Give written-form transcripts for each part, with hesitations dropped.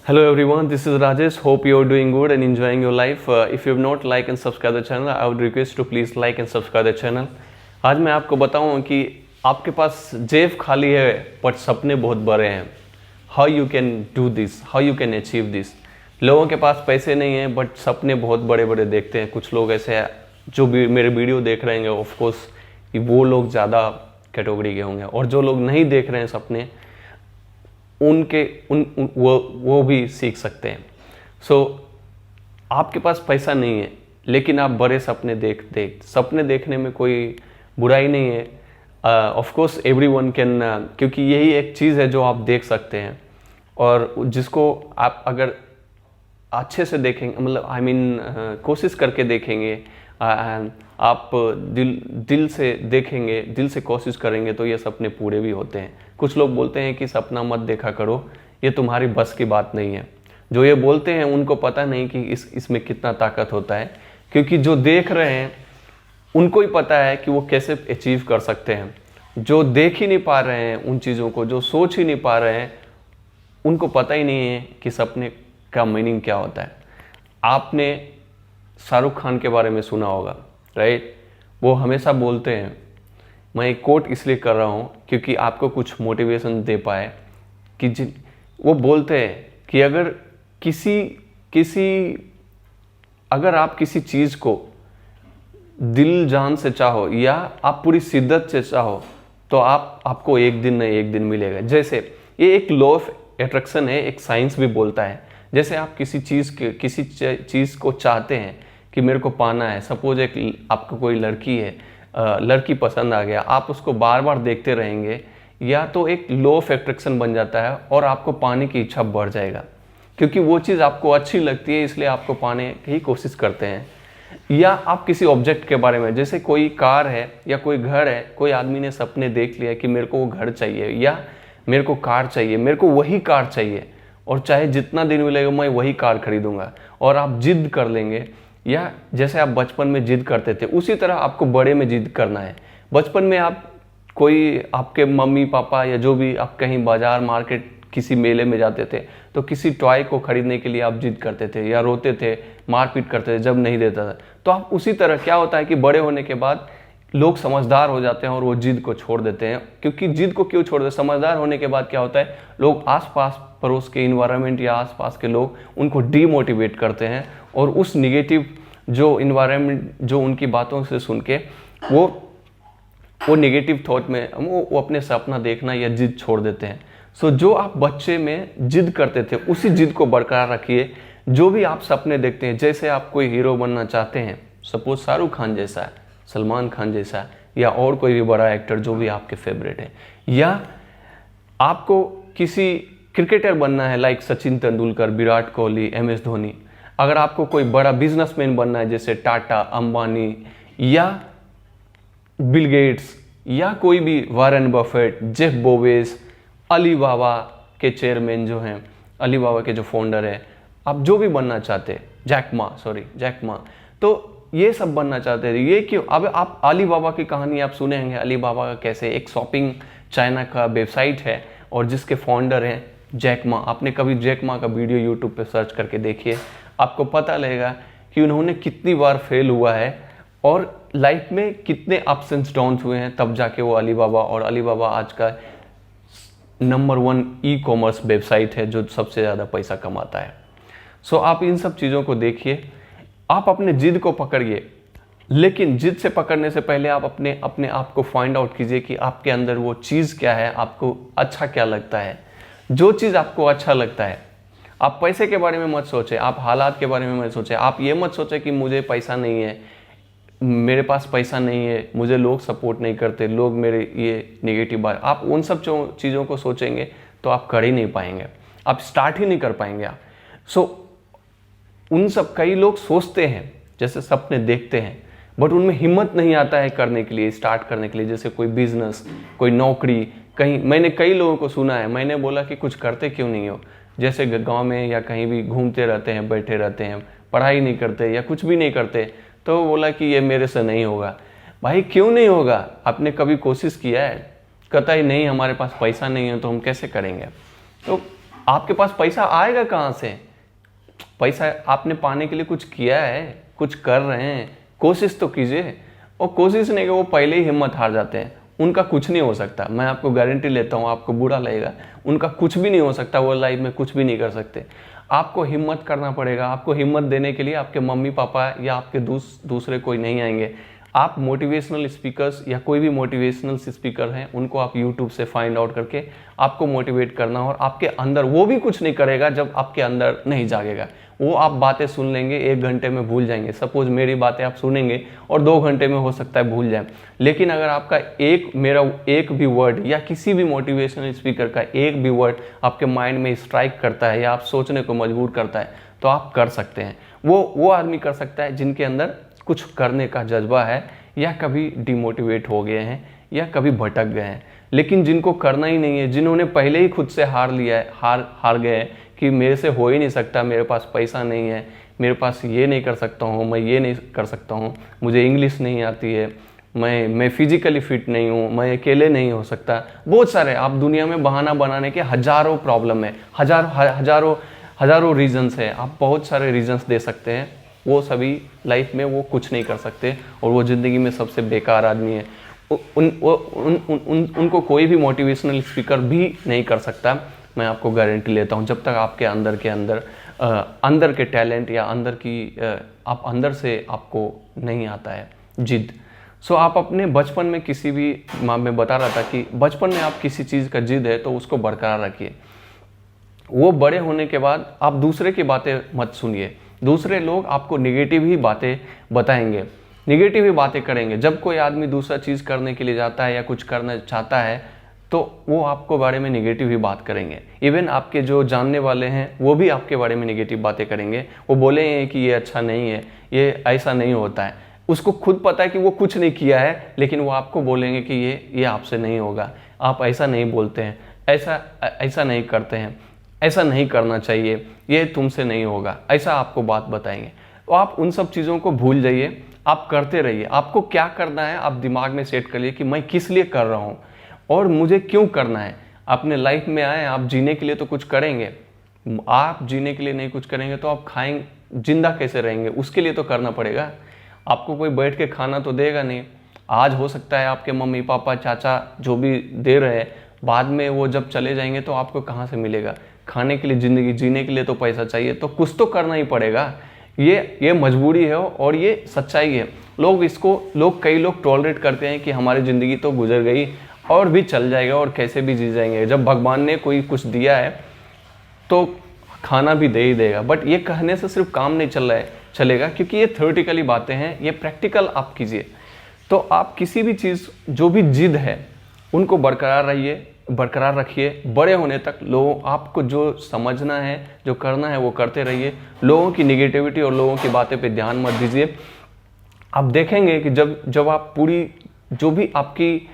Hello everyone, this is Rajesh. Hope you are doing good and enjoying your life. If you have not liked and subscribed the channel, I would request to please like and subscribe the channel. आज मैं आपको बताऊं कि आपके पास जेब खाली है पर सपने बहुत बड़े हैं. How you can do this? How you can achieve this? लोगों के पास पैसे नहीं हैं बट सपने बहुत बड़े बड़े देखते हैं. कुछ लोग ऐसे हैं जो भी मेरे वीडियो देख रहे हैं, ऑफ कोर्स वो लोग ज़्यादा कैटेगरी के होंगे, और जो लोग नहीं देख रहे हैं सपने उनके वो भी सीख सकते हैं. सो आपके पास पैसा नहीं है लेकिन आप बड़े सपने सपने देखने में कोई बुराई नहीं है. ऑफ कोर्स एवरीवन कैन, क्योंकि यही एक चीज़ है जो आप देख सकते हैं और जिसको आप अगर अच्छे से देखेंगे, मतलब कोशिश करके देखेंगे, आप दिल से देखेंगे, दिल से कोशिश करेंगे तो ये सपने पूरे भी होते हैं. कुछ लोग बोलते हैं कि सपना मत देखा करो, ये तुम्हारी बस की बात नहीं है. जो ये बोलते हैं उनको पता नहीं कि इसमें कितना ताकत होता है, क्योंकि जो देख रहे हैं उनको ही पता है कि वो कैसे अचीव कर सकते हैं. जो देख ही नहीं पा रहे हैं उन चीज़ों को, जो सोच ही नहीं पा रहे हैं, उनको पता ही नहीं है कि सपने का मीनिंग क्या होता है. आपने शाहरुख खान के बारे में सुना होगा, राइट? वो हमेशा बोलते हैं, मैं एक कोट इसलिए कर रहा हूँ क्योंकि आपको कुछ मोटिवेशन दे पाए, कि वो बोलते हैं कि अगर आप किसी चीज़ को दिल जान से चाहो या आप पूरी शिद्दत से चाहो तो आपको एक दिन न एक दिन मिलेगा. जैसे ये एक लॉ ऑफ अट्रैक्शन है, एक साइंस भी बोलता है. जैसे आप किसी चीज़ को चाहते हैं कि मेरे को पाना है, सपोज आपको कोई लड़की है, लड़की पसंद आ गया, आप उसको बार बार देखते रहेंगे, या तो एक लॉ ऑफ अट्रैक्शन बन जाता है और आपको पाने की इच्छा बढ़ जाएगा, क्योंकि वो चीज़ आपको अच्छी लगती है इसलिए आपको पाने की कोशिश करते हैं. या आप किसी ऑब्जेक्ट के बारे में, जैसे कोई कार है या कोई घर है, कोई आदमी ने सपने देख लिया कि मेरे को वो घर चाहिए या मेरे को कार चाहिए, मेरे को वही कार चाहिए और चाहे जितना दिन मिलेगा मैं वही कार खरीदूंगा, और आप जिद कर लेंगे. या जैसे आप बचपन में जिद करते थे उसी तरह आपको बड़े में जिद करना है. बचपन में आपके मम्मी पापा या जो भी, आप कहीं बाजार मार्केट किसी मेले में जाते थे तो किसी टॉय को खरीदने के लिए आप जिद करते थे या रोते थे, मारपीट करते थे जब नहीं देता था. तो आप उसी तरह, क्या होता है कि बड़े होने के बाद लोग समझदार हो जाते हैं और वो जिद को छोड़ देते हैं. क्योंकि जिद को क्यों छोड़ देते हैं? समझदार होने के बाद क्या होता है, लोग आसपास पड़ोस के इन्वायरमेंट या आसपास के लोग उनको डीमोटिवेट करते हैं और उस निगेटिव जो इन्वायरमेंट, जो उनकी बातों से सुन के वो नेगेटिव थॉट में वो अपने सपना देखना या जिद छोड़ देते हैं. सो जो आप बच्चे में जिद करते थे उसी जिद को बरकरार रखिए. जो भी आप सपने देखते हैं, जैसे आप कोई हीरो बनना चाहते हैं, सपोज शाहरुख खान जैसा, सलमान खान जैसा, या और कोई भी बड़ा एक्टर जो भी आपके फेवरेट है, या आपको किसी क्रिकेटर बनना है लाइक सचिन तेंदुलकर, विराट कोहली, MS धोनी. अगर आपको कोई बड़ा बिजनेसमैन बनना है जैसे टाटा, अंबानी या बिल गेट्स, या कोई भी Warren Buffett, Jeff Bowes, Alibaba के चेयरमैन जो हैं, अलीबाबा के जो फाउंडर है, आप जो भी बनना चाहते हैं, जैक मा, तो ये सब बनना चाहते थे. ये क्यों? अब आप अलीबाबा की कहानी आप सुने होंगे. अलीबाबा का कैसे एक शॉपिंग चाइना का वेबसाइट है और जिसके फाउंडर हैं जैक मा. आपने कभी जैक मा का वीडियो यूट्यूब पे सर्च करके देखिए, आपको पता लगेगा कि उन्होंने कितनी बार फेल हुआ है और लाइफ में कितने अप्स एंड डाउन्स हुए हैं, तब जाके वो अलीबाबा, और अलीबाबा आज का नंबर 1 ई-कॉमर्स वेबसाइट है जो सबसे ज़्यादा पैसा कमाता है. सो आप इन सब चीज़ों को देखिए, आप अपने जिद को पकड़िए, लेकिन जिद से पकड़ने से पहले आप अपने आप को फाइंड आउट कीजिए कि आपके अंदर वो चीज़ क्या है, आपको अच्छा क्या लगता है. जो चीज़ आपको अच्छा लगता है, आप पैसे के बारे में मत सोचें, आप हालात के बारे में मत सोचें. आप ये मत सोचें कि मुझे पैसा नहीं है, मेरे पास पैसा नहीं है, मुझे लोग सपोर्ट नहीं करते, लोग मेरे ये नेगेटिव बात. आप उन सब चीज़ों को सोचेंगे तो आप कर ही नहीं पाएंगे, आप स्टार्ट ही नहीं कर पाएंगे आप. सो उन सब, कई लोग सोचते हैं, जैसे सपने देखते हैं, बट उनमें हिम्मत नहीं आता है करने के लिए, स्टार्ट करने के लिए. जैसे कोई बिजनेस, कोई नौकरी, कहीं मैंने कई लोगों को सुना है, मैंने बोला कि कुछ करते क्यों नहीं हो, जैसे गांव में या कहीं भी घूमते रहते हैं, बैठे रहते हैं, पढ़ाई नहीं करते या कुछ भी नहीं करते, तो बोला कि ये मेरे से नहीं होगा. भाई क्यों नहीं होगा? आपने कभी कोशिश किया है? कतई नहीं, हमारे पास पैसा नहीं है तो हम कैसे करेंगे. तो आपके पास पैसा आएगा कहाँ से? पैसा आपने पाने के लिए कुछ किया है, कुछ कर रहे हैं, कोशिश तो कीजिए। और कोशिश नहीं कि वो पहले ही हिम्मत हार जाते हैं, उनका कुछ नहीं हो सकता। मैं आपको गारंटी लेता हूँ, आपको बुरा लगेगा, उनका कुछ भी नहीं हो सकता, वो लाइफ में कुछ भी नहीं कर सकते। आपको हिम्मत करना पड़ेगा। आपको हिम्मत देने के लिए आपके मम्मी पापा या आपके दूसरे कोई नहीं आएंगे। आप मोटिवेशनल स्पीकर्स या कोई भी मोटिवेशनल स्पीकर हैं, उनको आप यूट्यूब से फाइंड आउट करके आपको मोटिवेट करना। और आपके अंदर वो भी कुछ नहीं करेगा जब आपके अंदर नहीं जागेगा। वो आप बातें सुन लेंगे, 1 घंटे में भूल जाएंगे। सपोज मेरी बातें आप सुनेंगे और 2 घंटे में हो सकता है भूल जाए। लेकिन अगर आपका मेरा एक भी वर्ड या किसी भी मोटिवेशनल स्पीकर का एक भी वर्ड आपके माइंड में स्ट्राइक करता है या आप सोचने को मजबूर करता है, तो आप कर सकते हैं। वो आदमी कर सकता है जिनके अंदर कुछ करने का जज्बा है, या कभी डिमोटिवेट हो गए हैं, या कभी भटक गए हैं। लेकिन जिनको करना ही नहीं है, जिन्होंने पहले ही खुद से हार लिया है, हार गए हैं कि मेरे से हो ही नहीं सकता, मेरे पास पैसा नहीं है, मेरे पास ये नहीं कर सकता हूँ, मैं ये नहीं कर सकता हूँ, मुझे इंग्लिश नहीं आती है, मैं फिजिकली फिट नहीं हूँ, मैं अकेले नहीं हो सकता। बहुत सारे आप दुनिया में बहाना बनाने के हजारों प्रॉब्लम है, हजारों रीजन्स है। आप बहुत सारे रीजन्स दे सकते हैं, वो सभी लाइफ में वो कुछ नहीं कर सकते और वो ज़िंदगी में सबसे बेकार आदमी है। उनको कोई भी मोटिवेशनल स्पीकर भी नहीं कर सकता, मैं आपको गारंटी लेता हूँ। जब तक आपके अंदर के टैलेंट या आप अंदर से आपको नहीं आता है जिद। सो आप अपने बचपन में किसी भी, मैं बता रहा था कि बचपन में आप किसी चीज़ का जिद है तो उसको बरकरार रखिए। वो बड़े होने के बाद आप दूसरे की बातें मत सुनिए। दूसरे लोग आपको निगेटिव ही बातें बताएंगे, निगेटिव ही बातें करेंगे। जब कोई आदमी दूसरा चीज़ करने के लिए जाता है या कुछ करना चाहता है तो वो आपको बारे में निगेटिव ही बात करेंगे। इवन आपके जो जानने वाले हैं वो भी आपके बारे में निगेटिव बातें करेंगे। वो बोलेंगे कि ये अच्छा नहीं है, ये ऐसा नहीं होता है। उसको खुद पता है कि वो कुछ नहीं किया है, लेकिन वो आपको बोलेंगे कि ये आपसे नहीं होगा, आप ऐसा नहीं बोलते हैं, ऐसा नहीं करते हैं, ऐसा नहीं करना चाहिए, ये तुमसे नहीं होगा, ऐसा आपको बात बताएंगे। तो आप उन सब चीज़ों को भूल जाइए, आप करते रहिए। आपको क्या करना है आप दिमाग में सेट कर लिए कि मैं किस लिए कर रहा हूँ और मुझे क्यों करना है। अपने लाइफ में आए, आप जीने के लिए तो कुछ करेंगे। आप जीने के लिए नहीं कुछ करेंगे तो आप खाएंगे, जिंदा कैसे रहेंगे? उसके लिए तो करना पड़ेगा। आपको कोई बैठ के खाना तो देगा नहीं। आज हो सकता है आपके मम्मी पापा चाचा जो भी दे रहे हैं, बाद में वो जब चले जाएंगे तो आपको कहाँ से मिलेगा? खाने के लिए, ज़िंदगी जीने के लिए तो पैसा चाहिए, तो कुछ तो करना ही पड़ेगा। ये मजबूरी है और ये सच्चाई है। कई लोग टॉलरेट करते हैं कि हमारी ज़िंदगी तो गुजर गई और भी चल जाएगा और कैसे भी जी जाएंगे। जब भगवान ने कोई कुछ दिया है तो खाना भी दे ही देगा। बट ये कहने से सिर्फ काम नहीं चलेगा, क्योंकि ये थ्योरेटिकली बातें हैं, ये प्रैक्टिकल आप कीजिए। तो आप किसी भी चीज़, जो भी जिद है, उनको बरकरार रखिए। बड़े होने तक आपको जो समझना है, जो करना है, वो करते रहिए। लोगों की निगेटिविटी और लोगों की बातें पे ध्यान मत दीजिए। आप देखेंगे कि जब आप जो भी आपकी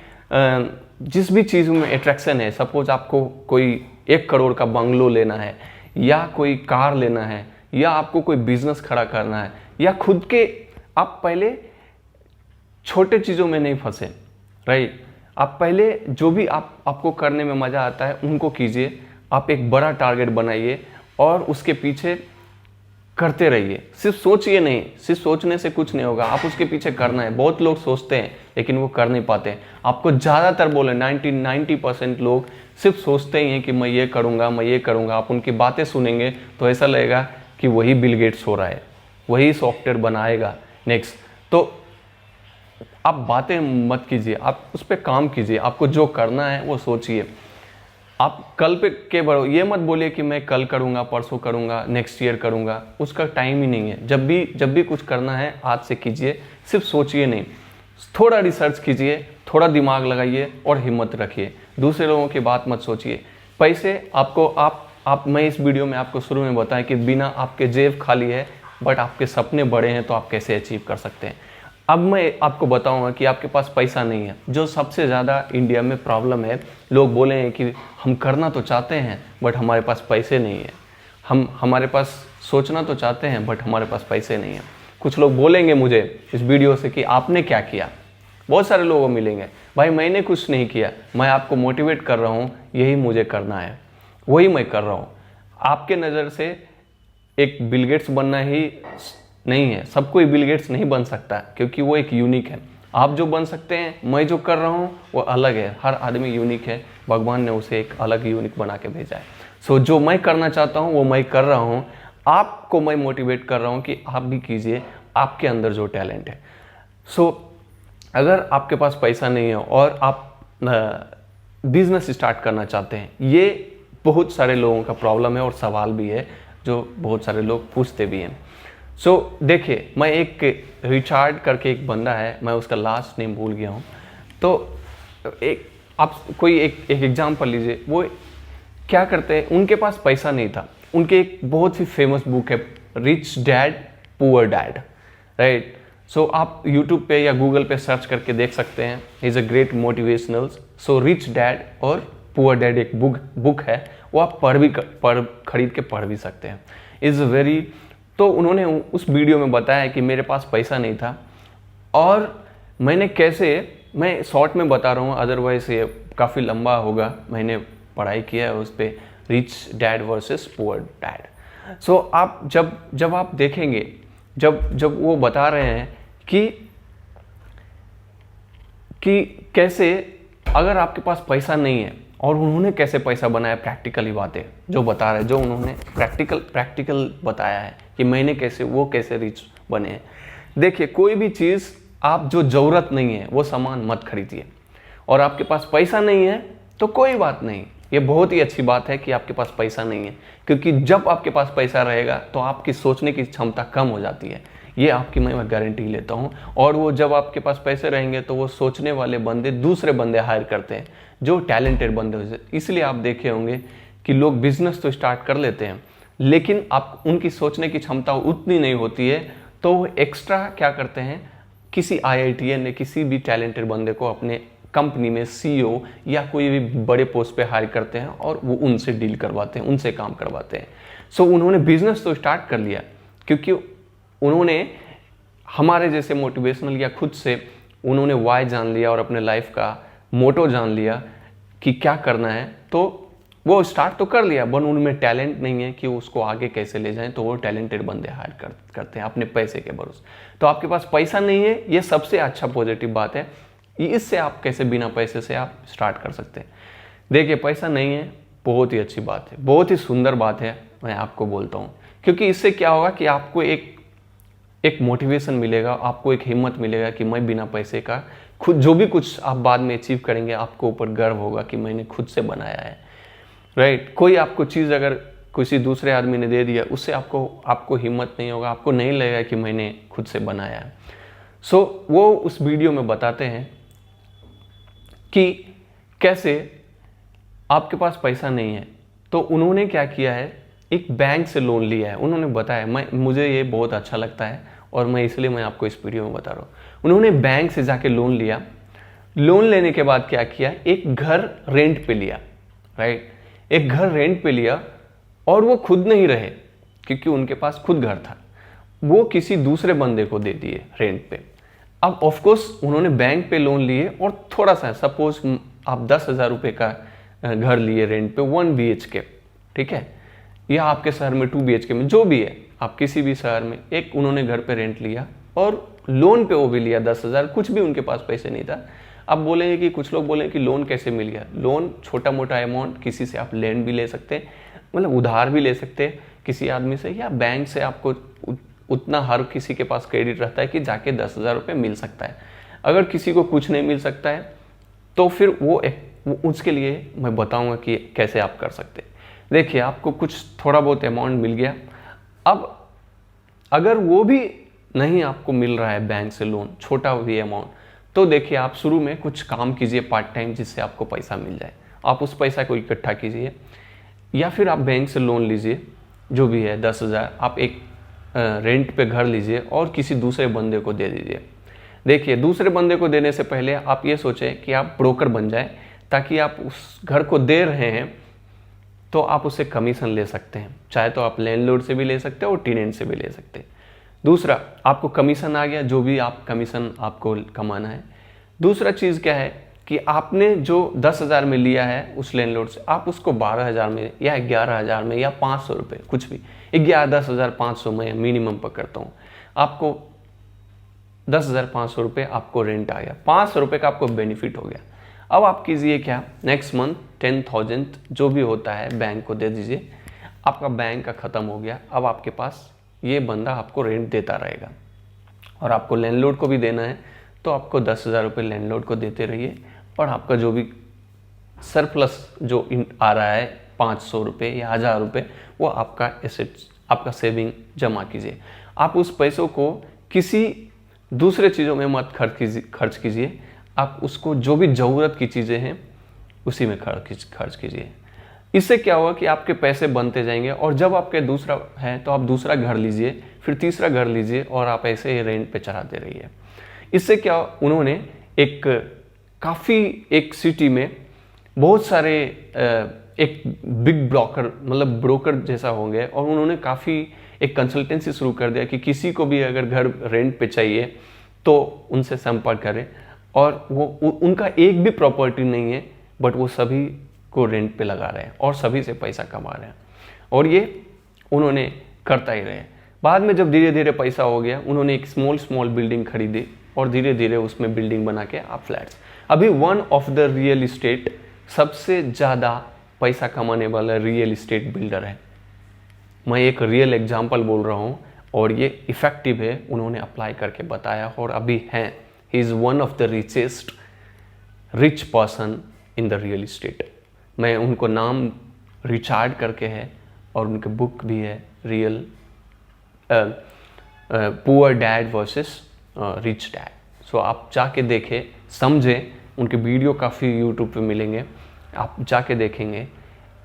जिस भी चीज़ में अट्रैक्शन है, सपोज आपको कोई 1 करोड़ का बंगलो लेना है, या कोई कार लेना है, या आपको कोई बिजनेस खड़ा करना है, या खुद के, आप पहले छोटे चीज़ों में नहीं फंसे, राइट। आप पहले जो भी आपको करने में मज़ा आता है उनको कीजिए। आप एक बड़ा टारगेट बनाइए और उसके पीछे करते रहिए। सिर्फ सोचिए नहीं, सिर्फ सोचने से कुछ नहीं होगा, आप उसके पीछे करना है। बहुत लोग सोचते हैं लेकिन वो कर नहीं पाते। आपको ज़्यादातर 90% लोग सिर्फ सोचते ही हैं कि मैं ये करूँगा। आप उनकी बातें सुनेंगे तो ऐसा लगेगा कि वही बिल गेट्स हो रहा है, वही सॉफ्टवेयर बनाएगा नेक्स्ट। तो आप बातें मत कीजिए, आप उस पर काम कीजिए। आपको जो करना है वो सोचिए। आप कल पे ये मत बोलिए कि मैं कल करूँगा, परसों करूँगा, नेक्स्ट ईयर करूँगा। उसका टाइम ही नहीं है। जब भी कुछ करना है आज से कीजिए। सिर्फ सोचिए नहीं, थोड़ा रिसर्च कीजिए, थोड़ा दिमाग लगाइए और हिम्मत रखिए। दूसरे लोगों की बात मत सोचिए। पैसे मैं इस वीडियो में आपको शुरू में बताएं कि बिना, आपके जेब खाली है बट आपके सपने बड़े हैं, तो आप कैसे अचीव कर सकते हैं। अब मैं आपको बताऊंगा कि आपके पास पैसा नहीं है, जो सबसे ज़्यादा इंडिया में प्रॉब्लम है। लोग बोले हैं कि हम करना तो चाहते हैं बट हमारे पास पैसे नहीं है। हमारे पास सोचना तो चाहते हैं बट हमारे पास पैसे नहीं है। कुछ लोग बोलेंगे मुझे इस वीडियो से कि आपने क्या किया। बहुत सारे लोगों मिलेंगे, भाई मैंने कुछ नहीं किया, मैं आपको मोटिवेट कर रहा हूँ, यही मुझे करना है, वही मैं कर रहा हूँ। आपके नज़र से एक बिल गेट्स बनना ही नहीं है, सब कोई बिल गेट्स नहीं बन सकता, क्योंकि वो एक यूनिक है। आप जो बन सकते हैं, मैं जो कर रहा हूँ वो अलग है, हर आदमी यूनिक है, भगवान ने उसे एक अलग यूनिक बना के भेजा है। सो जो मैं करना चाहता हूँ वो मैं कर रहा हूँ, आपको मैं मोटिवेट कर रहा हूँ कि आप भी कीजिए, आपके अंदर जो टैलेंट है। सो अगर आपके पास पैसा नहीं है और आप बिजनेस स्टार्ट करना चाहते हैं, ये बहुत सारे लोगों का प्रॉब्लम है और सवाल भी है जो बहुत सारे लोग पूछते भी हैं। सो देखिए, मैं एक रिचार्ड करके एक बंदा है, मैं उसका लास्ट नेम भूल गया हूँ। तो एक आप कोई एक एग्जाम्पल लीजिए, वो क्या करते हैं, उनके पास पैसा नहीं था, उनके एक बहुत ही फेमस बुक है rich dad poor dad, right. So आप यूट्यूब पे या गूगल पे सर्च करके देख सकते हैं, is a great motivational. So rich dad और पुअर डैड एक बुक है, वो आप खरीद के पढ़ भी सकते हैं, इज़ वेरी। तो उन्होंने उस वीडियो में बताया कि मेरे पास पैसा नहीं था और मैंने कैसे, मैं शॉर्ट में बता रहा हूँ, अदरवाइज ये काफ़ी लंबा होगा, मैंने पढ़ाई किया है उस पर, rich dad versus poor dad. So आप जब आप देखेंगे, जब वो बता रहे हैं कि कैसे अगर आपके पास पैसा नहीं है और उन्होंने कैसे पैसा बनाया, प्रैक्टिकली बातें जो बता रहे हैं, जो उन्होंने प्रैक्टिकल बताया है कि मैंने कैसे रिच बने हैं। देखिए, कोई भी चीज़ आप जो ज़रूरत नहीं है वो सामान मत खरीदिए, और आपके पास पैसा नहीं है तो कोई बात नहीं, ये बहुत ही अच्छी बात है कि आपके पास पैसा नहीं है, क्योंकि जब आपके पास पैसा रहेगा तो आपकी सोचने की क्षमता कम हो जाती है, ये आपकी मैं गारंटी लेता हूँ। और वो जब आपके पास पैसे रहेंगे तो वो सोचने वाले बंदे दूसरे बंदे हायर करते हैं जो टैलेंटेड बंदे होते हैं। इसलिए आप देखे होंगे कि लोग बिजनेस तो स्टार्ट कर लेते हैं, लेकिन आप उनकी सोचने की क्षमता उतनी नहीं होती है, तो वो एक्स्ट्रा क्या करते हैं, किसी IITian ने किसी भी टैलेंटेड बंदे को अपने कंपनी में CEO या कोई भी बड़े पोस्ट पे हायर करते हैं और वो उनसे डील करवाते हैं, उनसे काम करवाते हैं। सो उन्होंने बिजनेस तो स्टार्ट कर लिया, क्योंकि उन्होंने हमारे जैसे मोटिवेशनल या खुद से उन्होंने वाई जान लिया और अपने लाइफ का मोटो जान लिया कि क्या करना है, तो वो स्टार्ट तो कर लिया, बट उनमें टैलेंट नहीं है कि उसको आगे कैसे ले जाएं, तो वो टैलेंटेड बंदे हायर करते हैं अपने पैसे के भरोसे। तो आपके पास पैसा नहीं है, ये सबसे अच्छा पॉजिटिव बात है, इससे आप कैसे बिना पैसे से आप स्टार्ट कर सकते हैं। देखिए, पैसा नहीं है, बहुत ही अच्छी बात है, बहुत ही सुंदर बात है, मैं आपको बोलता हूँ, क्योंकि इससे क्या होगा कि आपको एक मोटिवेशन मिलेगा, आपको एक हिम्मत मिलेगा कि मैं बिना पैसे का खुद जो भी कुछ आप बाद में अचीव करेंगे, आपको ऊपर गर्व होगा कि मैंने खुद से बनाया है, राइट। कोई आपको चीज़ अगर किसी दूसरे आदमी ने दे दिया, उससे आपको हिम्मत नहीं होगा, आपको नहीं लगेगा कि मैंने खुद से बनाया है। सो वो उस वीडियो में बताते हैं कि कैसे आपके पास पैसा नहीं है, तो उन्होंने क्या किया है, एक बैंक से लोन लिया है। उन्होंने बताया, मुझे ये बहुत अच्छा लगता है और मैं आपको इस वीडियो में बता रहा हूँ। उन्होंने बैंक से जाके लोन लिया, लोन लेने के बाद क्या किया, एक घर रेंट पे लिया, राइट, एक घर रेंट पे लिया, और वो खुद नहीं रहे क्योंकि उनके पास खुद घर था, वो किसी दूसरे बंदे को दे दिए रेंट पे। अब ऑफकोर्स उन्होंने बैंक पे लोन लिए और थोड़ा सा, सपोज आप 10,000 रुपये का घर लिए रेंट पे 1 BHK, ठीक है, या आपके शहर में 2 BHK में, जो भी है, आप किसी भी शहर में एक उन्होंने घर पे रेंट लिया और लोन पे वो भी लिया 10,000, कुछ भी उनके पास पैसे नहीं था। अब बोलेंगे कि कुछ लोग बोलेंगे कि लोन कैसे मिल गया। लोन छोटा मोटा अमाउंट, किसी से आप लैंड भी ले सकते हैं, मतलब उधार भी ले सकते हैं किसी आदमी से, या बैंक से आपको उतना हर किसी के पास क्रेडिट रहता है कि जाके 10,000 रुपये मिल सकता है। अगर किसी को कुछ नहीं मिल सकता है तो फिर वो उसके लिए मैं बताऊंगा कि कैसे आप कर सकते हैं। देखिए, आपको कुछ थोड़ा बहुत अमाउंट मिल गया, अब अगर वो भी नहीं आपको मिल रहा है बैंक से लोन, छोटा भी अमाउंट, तो देखिए आप शुरू में कुछ काम कीजिए पार्ट टाइम, जिससे आपको पैसा मिल जाए। आप उस पैसा को इकट्ठा कीजिए, या फिर आप बैंक से लोन लीजिए, जो भी है 10,000, आप एक रेंट पे घर लीजिए और किसी दूसरे बंदे को दे दीजिए। देखिए, दूसरे बंदे को देने से पहले आप ये सोचें कि आप ब्रोकर बन जाए, ताकि आप उस घर को दे रहे हैं तो आप उससे कमीशन ले सकते हैं, चाहे तो आप लैंडलॉर्ड से भी ले सकते हैं और टेनेंट से भी ले सकते हैं। दूसरा, आपको कमीशन आ गया, जो भी आप कमीशन आपको कमाना है। दूसरा चीज़ क्या है, कि आपने जो 10,000 में लिया है उस लैंडलॉर्ड से, आप उसको 12,000 में या 11,000 में या 500 रुपये, कुछ भी 10,500 मैं मिनिमम पकड़ता हूँ, आपको 10,500 रुपये आपको रेंट आ गया, 500 रुपये का आपको बेनिफिट हो गया। अब आप कीजिए क्या, नेक्स्ट मंथ 10,000 जो भी होता है बैंक को दे दीजिए, आपका बैंक का ख़त्म हो गया। अब आपके पास ये बंदा आपको रेंट देता रहेगा और आपको लैंडलॉर्ड को भी देना है, तो आपको 10,000 रुपये लैंडलॉर्ड को देते रहिए और आपका जो भी सरप्लस जो आ रहा है 500 रुपये या 1,000 रुपये, वो आपका एसेट्स, आपका सेविंग जमा कीजिए। आप उस पैसों को किसी दूसरे चीज़ों में मत खर्च कीजिए, आप उसको जो भी ज़रूरत की चीज़ें हैं उसी में खर्च कीजिए। इससे क्या होगा कि आपके पैसे बनते जाएंगे और जब आपके दूसरा है तो आप दूसरा घर लीजिए, फिर तीसरा घर लीजिए और आप ऐसे ही रेंट पे चढ़ाते रहिए। इससे क्या, उन्होंने एक सिटी में बहुत सारे एक बिग ब्रोकर जैसा होंगे और उन्होंने काफ़ी एक कंसल्टेंसी शुरू कर दिया कि किसी को भी अगर घर रेंट पे चाहिए तो उनसे संपर्क करें, और वो उनका एक भी प्रॉपर्टी नहीं है बट वो सभी को रेंट पे लगा रहे हैं और सभी से पैसा कमा रहे हैं, और ये उन्होंने करता ही रहे। बाद में जब धीरे धीरे पैसा हो गया, उन्होंने एक स्मॉल बिल्डिंग खरीदी और धीरे धीरे उसमें बिल्डिंग बना के आप फ्लैट्स। अभी one of the real estate सबसे ज़्यादा पैसा कमाने वाला रियल इस्टेट बिल्डर है। मैं एक रियल एग्जाम्पल बोल रहा हूँ और ये इफ़ेक्टिव है, उन्होंने अप्लाई करके बताया और अभी हैं। He is one of the rich person in the real estate. मैं उनको नाम रिचार्ड करके है और उनके बुक भी है, real poor dad versus rich dad. So आप जाके देखें, समझें, उनके वीडियो काफ़ी यूट्यूब पे मिलेंगे, आप जाके देखेंगे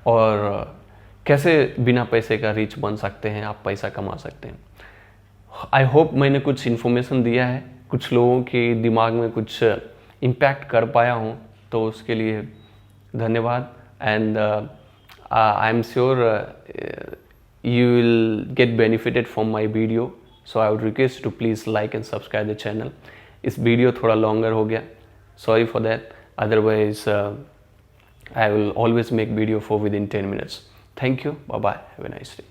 और कैसे बिना पैसे का रिच बन सकते हैं, आप पैसा कमा सकते हैं। आई होप मैंने कुछ इन्फॉर्मेशन दिया है, कुछ लोगों के दिमाग में कुछ इम्पैक्ट कर पाया हूँ, तो उसके लिए धन्यवाद। And I am sure you will get benefited from my video, so I would request to please like and subscribe the channel. इस वीडियो थोड़ा longer हो गया, sorry for that. Otherwise I will always make video for within 10 minutes. Thank you, bye bye, have a nice day.